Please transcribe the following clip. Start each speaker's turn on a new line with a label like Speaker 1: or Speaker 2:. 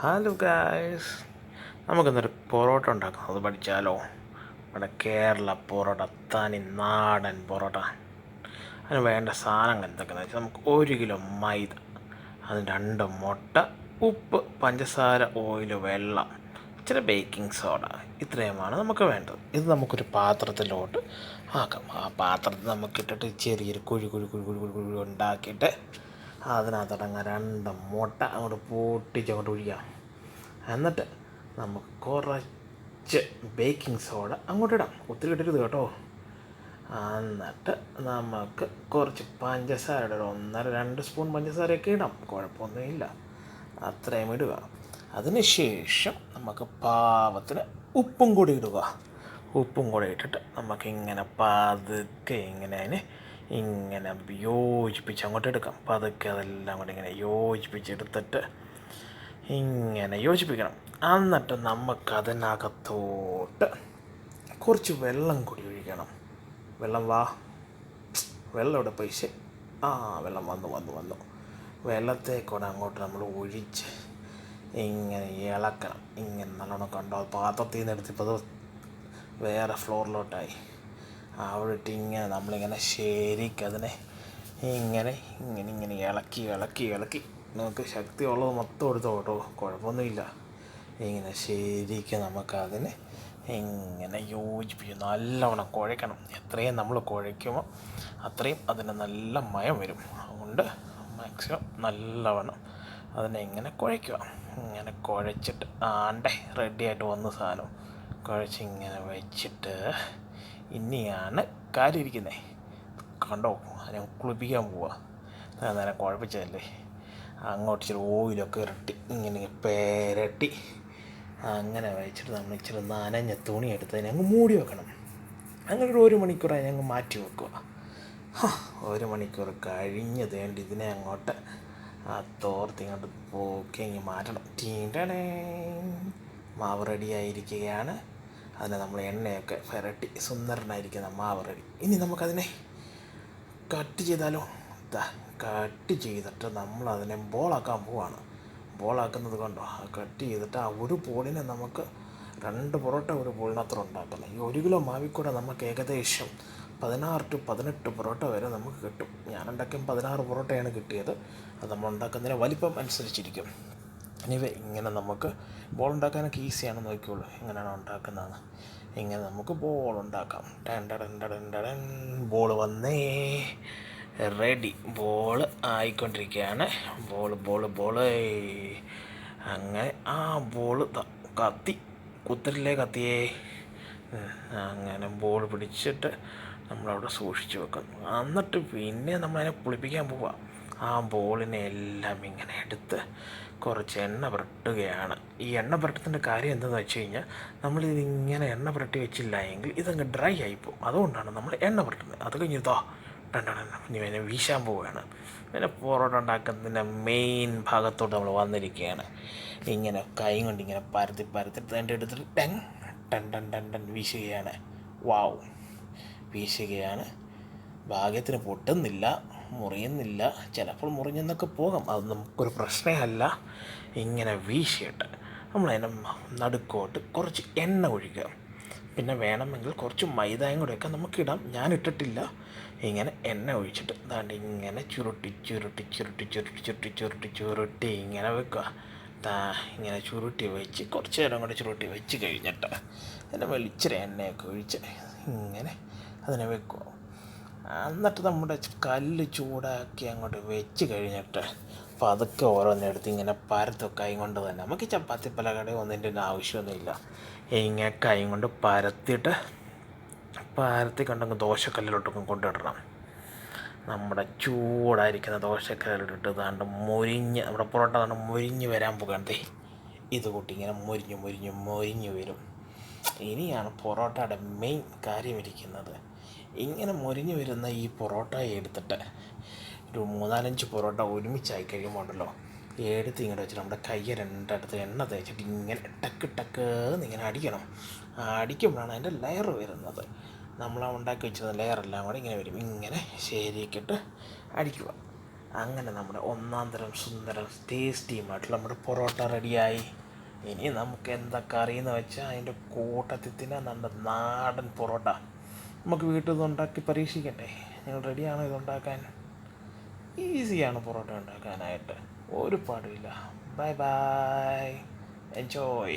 Speaker 1: Hello guys, നമുക്കിന്നൊരു പൊറോട്ട ഉണ്ടാക്കാം. അത് പഠിച്ചാലോ? നമ്മുടെ കേരള പൊറോട്ട, തനി നാടൻ പൊറോട്ട. അതിന് വേണ്ട സാധനങ്ങൾ എന്തൊക്കെയാണെന്ന് വെച്ചാൽ നമുക്ക് 1 കിലോ മൈദ, അതിന് 2 മുട്ട, ഉപ്പ്, പഞ്ചസാര, ഓയിൽ, വെള്ളം, ഇച്ചിരി ബേക്കിംഗ് സോഡ, ഇത്രയുമാണ് നമുക്ക് വേണ്ടത്. ഇത് നമുക്കൊരു പാത്രത്തിലോട്ട് ആക്കാം. ആ പാത്രത്തിൽ നമുക്കിട്ടിട്ട് ചെറിയൊരു കുഴി കുഴി കുഴി കുഴി കുഴി കുഴി ഉണ്ടാക്കിയിട്ട് അതിനകത്തടങ്ങ 2 മുട്ട അങ്ങോട്ട് പൊട്ടിച്ച് അങ്ങോട്ട് ഒഴിക്കാം. എന്നിട്ട് നമുക്ക് കുറച്ച് ബേക്കിംഗ് സോഡ അങ്ങോട്ട് ഇടാം. ഒത്തിരി ഇടരുത് കേട്ടോ. എന്നിട്ട് നമുക്ക് കുറച്ച് പഞ്ചസാര ഒരു 1-2 സ്പൂൺ പഞ്ചസാരയൊക്കെ ഇടാം, കുഴപ്പമൊന്നുമില്ല. അത്രയും ഇടുക. അതിനുശേഷം നമുക്ക് പാകത്തിന് ഉപ്പും കൂടി ഇടുക. ഉപ്പും കൂടി ഇട്ടിട്ട് നമുക്കിങ്ങനെ പതുക്കെ ഇങ്ങനെ യോജിപ്പിച്ച് അങ്ങോട്ട് എടുക്കാം. പതുക്കെ അതെല്ലാം കൂടി ഇങ്ങനെ യോജിപ്പിച്ചെടുത്തിട്ട് ഇങ്ങനെ യോജിപ്പിക്കണം. എന്നിട്ട് നമുക്കതിനകത്തോട്ട് കുറച്ച് വെള്ളം കൂടി ഒഴിക്കണം. വെള്ളം വെള്ളം ഇവിടെ പൈസ വെള്ളം വന്നു. വെള്ളത്തേക്കൂടെ അങ്ങോട്ട് നമ്മൾ ഒഴിച്ച് ഇങ്ങനെ ഇളക്കണം. ഇങ്ങനെ നല്ലോണം കണ്ടോ, പാത്രത്തിൽ നിന്ന് എടുത്തിപ്പോൾ അത് വേറെ ഫ്ലോറിലോട്ടായി. അവിടെ ഇട്ട് ഇങ്ങനെ നമ്മളിങ്ങനെ ശരിക്കതിനെ ഇങ്ങനെ ഇങ്ങനെ ഇങ്ങനെ ഇളക്കി ഇളക്കി ഇളക്കി നമുക്ക് ശക്തിയുള്ളത് മൊത്തം എടുത്തോ കേട്ടോ, കുഴപ്പമൊന്നുമില്ല. ഇങ്ങനെ ശരിക്കും നമുക്കതിനെ ഇങ്ങനെ യോജിപ്പിച്ച് നല്ലവണ്ണം കുഴയ്ക്കണം. എത്രയും നമ്മൾ കുഴയ്ക്കുമ്പോൾ അത്രയും അതിന് നല്ല മയം വരും. അതുകൊണ്ട് മാക്സിമം നല്ലവണ്ണം അതിനെ ഇങ്ങനെ കുഴയ്ക്കുക. ഇങ്ങനെ കുഴച്ചിട്ട് റെഡിയായിട്ട് വന്ന സാധനം കുഴച്ചിങ്ങനെ വെച്ചിട്ട് ഇനിയാണ് കാര്യം ഇരിക്കുന്നത്. കണ്ടോ, അതിനെ കുളിപ്പിക്കാൻ പോവുക. നേരം കുഴപ്പിച്ചതല്ലേ. അങ്ങോട്ട് ഇച്ചിരി ഓയിലൊക്കെ ഇരട്ടി ഇങ്ങനെ പെരട്ടി അങ്ങനെ വെച്ചിട്ട് നമ്മൾ ഇച്ചിരി നനഞ്ഞ തുണി എടുത്ത് അതിനെ അങ്ങ് മൂടി വെക്കണം. അങ്ങനെ ഒരു 1 മണിക്കൂർ അതിനെ മാറ്റി വെക്കുക. 1 മണിക്കൂർ കഴിഞ്ഞ് വേണ്ടി ഇതിനെ അങ്ങോട്ട് തോർത്തി ഇങ്ങോട്ട് പോക്കി അങ്ങ് മാറ്റണം. ടീണ്ടടേ, മാവ് റെഡിയായിരിക്കുകയാണ്. അതിനെ നമ്മൾ എണ്ണയൊക്കെ പുരട്ടി സുന്ദരനായിരിക്കുന്ന മാവ് റെഡി. ഇനി നമുക്കതിനെ കട്ട് ചെയ്താലോ? കട്ട് ചെയ്തിട്ട് നമ്മളതിനെ ബോളാക്കാൻ പോവാണ്. ബോളാക്കുന്നത് കൊണ്ടോ, കട്ട് ചെയ്തിട്ട് ഒരു ബോളിനെ നമുക്ക് 2 പൊറോട്ട ഒരു ബോളിനത്ര ഉണ്ടാക്കുന്നത്. ഈ 1 കിലോ മാവിൽ കൂടെ നമുക്ക് ഏകദേശം 16-18 പൊറോട്ട വരെ നമുക്ക് കിട്ടും. ഞാൻ ഉണ്ടാക്കിയ 16 പൊറോട്ടയാണ് കിട്ടിയത്. അത് നമ്മൾ ഉണ്ടാക്കുന്നതിന് വലിപ്പം അനുസരിച്ചിരിക്കും. എനിവേ, ഇങ്ങനെ നമുക്ക് ബോൾ ഉണ്ടാക്കാനൊക്കെ ഈസിയാണ്. നോക്കിയോളൂ എങ്ങനെയാണ് ഉണ്ടാക്കുന്നതെന്ന്. ഇങ്ങനെ നമുക്ക് ബോൾ ഉണ്ടാക്കാം. ബോൾ വന്നേ, റെഡി. ബോൾ ആയിക്കൊണ്ടിരിക്കുകയാണ്. ബോൾ അങ്ങനെ ബോൾ കത്തി കുത്തരില്ലേ, കത്തിയേ. അങ്ങനെ ബോൾ പിടിച്ചിട്ട് നമ്മളവിടെ സൂക്ഷിച്ച് വെക്കുന്നു. എന്നിട്ട് പിന്നെ നമ്മളതിനെ പുളിപ്പിക്കാൻ പോവുക. ബോളിനെ എല്ലാം ഇങ്ങനെ എടുത്ത് കുറച്ച് എണ്ണ പുരട്ടുകയാണ്. ഈ എണ്ണ പുരട്ടത്തിൻ്റെ കാര്യം എന്താണെന്ന് വെച്ച് കഴിഞ്ഞാൽ, നമ്മളിതിങ്ങനെ എണ്ണ പുരട്ടി വെച്ചില്ല എങ്കിൽ ഇതങ്ങ് ഡ്രൈ ആയിപ്പോവും. അതുകൊണ്ടാണ് നമ്മൾ എണ്ണ പുരട്ടുന്നത്. അത് കഴിഞ്ഞ് ഇനി അതിനെ വീശാൻ പോവുകയാണ്. പിന്നെ പൊറോട്ട ഉണ്ടാക്കുന്നതിൻ്റെ മെയിൻ ഭാഗത്തോട്ട് നമ്മൾ വന്നിരിക്കുകയാണ്. ഇങ്ങനെ കൈ കൊണ്ട് ഇങ്ങനെ പരത്തി എടുത്തിട്ട് ടൻ വീശുകയാണ്. വീശുകയാണ്. ഭാഗ്യത്തിന് പൊട്ടുന്നില്ല, മുറിയുന്നില്ല. ചിലപ്പോൾ മുറിഞ്ഞെന്നൊക്കെ പോകാം, അത് നമുക്കൊരു പ്രശ്നമല്ല. ഇങ്ങനെ വീശിയിട്ട് നമ്മളതിനെ നടുക്കോട്ട് കുറച്ച് എണ്ണ ഒഴിക്കുക. പിന്നെ വേണമെങ്കിൽ കുറച്ച് മൈദയും കൂടെയൊക്കെ നമുക്കിടാം. ഞാൻ ഇട്ടിട്ടില്ല. ഇങ്ങനെ എണ്ണ ഒഴിച്ചിട്ട് ഇങ്ങനെ ചുരുട്ടി ഇങ്ങനെ വെക്കുക. ഇങ്ങനെ ചുരുട്ടി വെച്ച് കുറച്ച് നേരം കൂടെ ചുരുട്ടി വെച്ച് കഴിഞ്ഞിട്ട് അതിൻ്റെ വെളിച്ചിരി എണ്ണയൊക്കെ ഒഴിച്ച് ഇങ്ങനെ അതിനെ വെക്കുക. എന്നിട്ട് നമ്മുടെ കല്ല് ചൂടാക്കി അങ്ങോട്ട് വെച്ച് കഴിഞ്ഞിട്ട് പതുക്കെ ഓരോന്നെടുത്ത് ഇങ്ങനെ പരത്തും കൈ കൊണ്ട് തന്നെ. നമുക്ക് ചപ്പാത്തി പലകട ഒന്നിൻ്റെ ആവശ്യമൊന്നുമില്ല. ഇങ്ങനെ കൈ കൊണ്ട് പരത്തി കൊണ്ടങ്ങ് ദോശക്കല്ലിലോട്ടൊക്കെ കൊണ്ടിടണം. നമ്മുടെ ചൂടായിരിക്കുന്ന ദോശക്കല്ലിലിട്ട് നമ്മുടെ പൊറോട്ട മൊരിഞ്ഞ് വരാൻ പോകണ്ടേ. ഇത് കൂട്ടി ഇങ്ങനെ മൊരിഞ്ഞ് വരും. ഇനിയാണ് പൊറോട്ടയുടെ മെയിൻ കാര്യം ഇരിക്കുന്നത്. ഇങ്ങനെ മൊരിഞ്ഞ് വരുന്ന ഈ പൊറോട്ടയെ എടുത്തിട്ട് ഒരു 3-4 പൊറോട്ട ഒരുമിച്ചായി കഴിയുമ്പോൾ ഉണ്ടല്ലോ, എടുത്ത് ഇങ്ങോട്ട് വെച്ചിട്ട് നമ്മുടെ കൈ രണ്ടിടത്ത് എണ്ണ തേച്ചിട്ട് ഇങ്ങനെ ഇങ്ങനെ അടിക്കണം. അടിക്കുമ്പോഴാണ് അതിൻ്റെ ലെയർ വരുന്നത്. നമ്മൾ ഉണ്ടാക്കി വെച്ചിരുന്ന ലെയറെല്ലാം കൂടെ ഇങ്ങനെ വരും. ഇങ്ങനെ ശരിക്കിട്ട് അടിക്കുക. അങ്ങനെ നമ്മുടെ ഒന്നാം തരം സുന്ദരം ടേസ്റ്റിയുമായിട്ടുള്ള നമ്മുടെ പൊറോട്ട റെഡിയായി. ഇനി നമുക്ക് എന്താ കറിയെന്ന് വെച്ചാൽ അതിൻ്റെ കൂട്ടത്തിൽ തന്നെ നമ്മുടെ നാടൻ പൊറോട്ട നമുക്ക് വീട്ടിൽ നിന്ന് ഉണ്ടാക്കി പരീക്ഷിക്കണ്ടേ? നിങ്ങൾ റെഡിയാണോ ഇതുണ്ടാക്കാൻ? ഈസിയാണ് പൊറോട്ട ഉണ്ടാക്കാനായിട്ട്, ഒരു പാടുമില്ല. Bye bye, enjoy.